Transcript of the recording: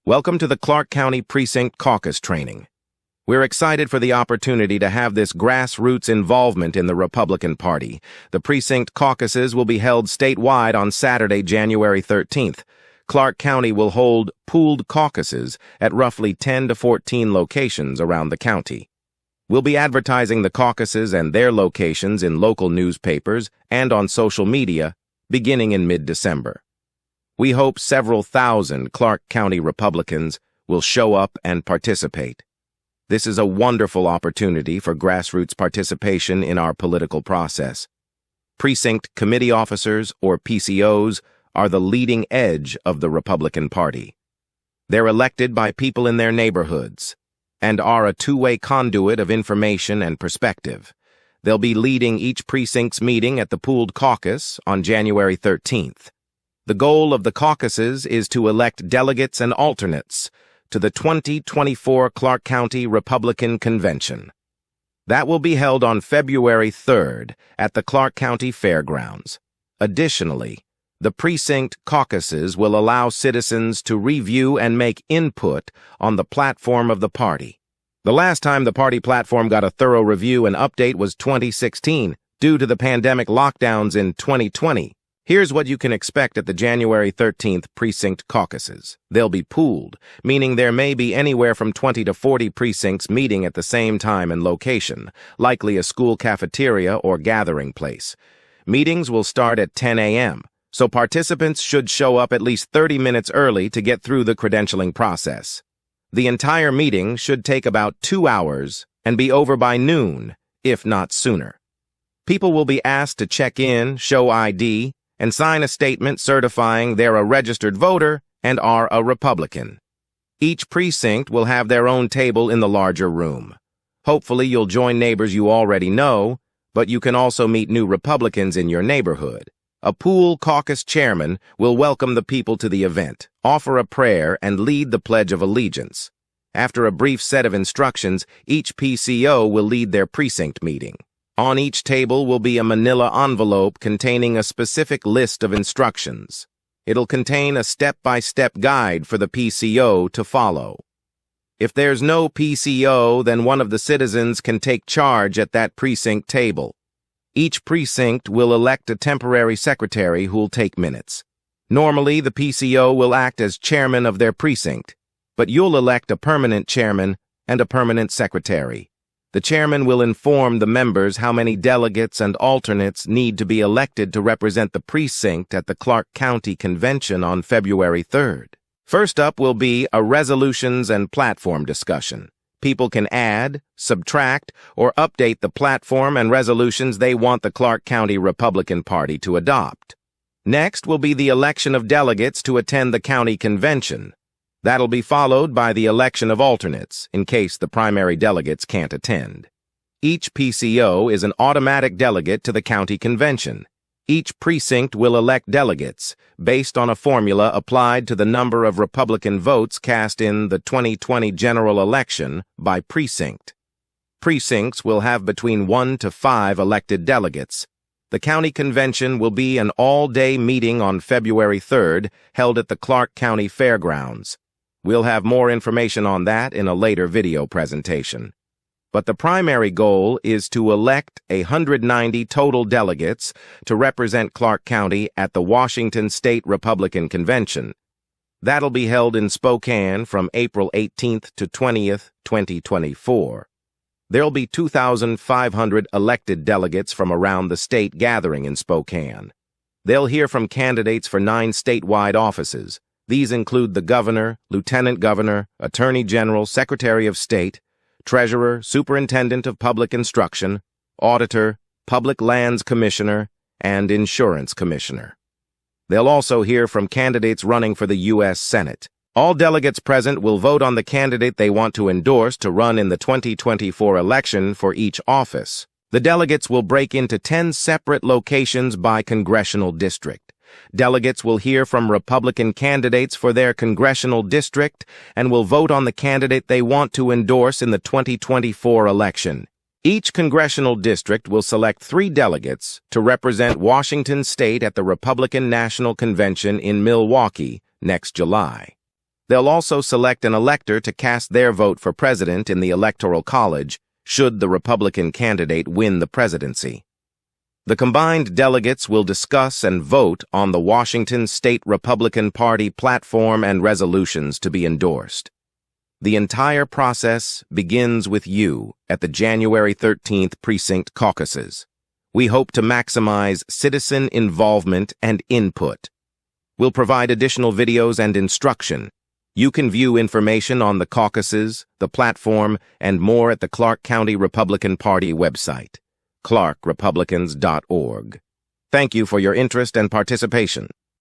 Welcome to the Clark County Precinct Caucus training. We're excited for the opportunity to have this grassroots involvement in the Republican Party. The precinct caucuses will be held statewide on Saturday, January 13th. Clark County will hold pooled caucuses at roughly 10 to 14 locations around the county. We'll be advertising the caucuses and their locations in local newspapers and on social media beginning in mid-December. We hope several thousand Clark County Republicans will show up and participate. This is a wonderful opportunity for grassroots participation in our political process. Precinct committee officers, or PCOs, are the leading edge of the Republican Party. They're elected by people in their neighborhoods and are a two-way conduit of information and perspective. They'll be leading each precinct's meeting at the pooled caucus on January 13th. The goal of the caucuses is to elect delegates and alternates to the 2024 Clark County Republican Convention. That will be held on February 3rd at the Clark County Fairgrounds. Additionally, the precinct caucuses will allow citizens to review and make input on the platform of the party. The last time the party platform got a thorough review and update was 2016, due to the pandemic lockdowns in 2020. Here's what you can expect at the January 13th precinct caucuses. They'll be pooled, meaning there may be anywhere from 20 to 40 precincts meeting at the same time and location, likely a school cafeteria or gathering place. Meetings will start at 10 a.m., so participants should show up at least 30 minutes early to get through the credentialing process. The entire meeting should take about 2 hours and be over by noon, if not sooner. People will be asked to check in, show ID, and sign a statement certifying they're a registered voter and are a Republican. Each precinct will have their own table in the larger room. Hopefully you'll join neighbors you already know, but you can also meet new Republicans in your neighborhood. A pool caucus chairman will welcome the people to the event, offer a prayer, and lead the Pledge of Allegiance. After a brief set of instructions, each PCO will lead their precinct meeting. On each table will be a manila envelope containing a specific list of instructions. It'll contain a step-by-step guide for the PCO to follow. If there's no PCO, then one of the citizens can take charge at that precinct table. Each precinct will elect a temporary secretary who'll take minutes. Normally, the PCO will act as chairman of their precinct, but you'll elect a permanent chairman and a permanent secretary. The chairman will inform the members how many delegates and alternates need to be elected to represent the precinct at the Clark County Convention on February 3rd. First up will be a resolutions and platform discussion. People can add, subtract, or update the platform and resolutions they want the Clark County Republican Party to adopt. Next will be the election of delegates to attend the county convention. That'll be followed by the election of alternates, in case the primary delegates can't attend. Each PCO is an automatic delegate to the county convention. Each precinct will elect delegates, based on a formula applied to the number of Republican votes cast in the 2020 general election by precinct. Precincts will have between 1 to 5 elected delegates. The county convention will be an all-day meeting on February 3rd, held at the Clark County Fairgrounds. We'll have more information on that in a later video presentation. But the primary goal is to elect 190 total delegates to represent Clark County at the Washington State Republican Convention. That'll be held in Spokane from April 18th to 20th, 2024. There'll be 2,500 elected delegates from around the state gathering in Spokane. They'll hear from candidates for 9 statewide offices. These include the governor, lieutenant governor, attorney general, secretary of state, treasurer, superintendent of public instruction, auditor, public lands commissioner, and insurance commissioner. They'll also hear from candidates running for the U.S. Senate. All delegates present will vote on the candidate they want to endorse to run in the 2024 election for each office. The delegates will break into 10 separate locations by congressional district. Delegates will hear from Republican candidates for their congressional district and will vote on the candidate they want to endorse in the 2024 election. Each congressional district will select 3 delegates to represent Washington State at the Republican National Convention in Milwaukee next July. They'll also select an elector to cast their vote for president in the Electoral College, should the Republican candidate win the presidency. The combined delegates will discuss and vote on the Washington State Republican Party platform and resolutions to be endorsed. The entire process begins with you at the January 13th precinct caucuses. We hope to maximize citizen involvement and input. We'll provide additional videos and instruction. You can view information on the caucuses, the platform, and more at the Clark County Republican Party website, clarkrepublicans.org. Thank you for your interest and participation.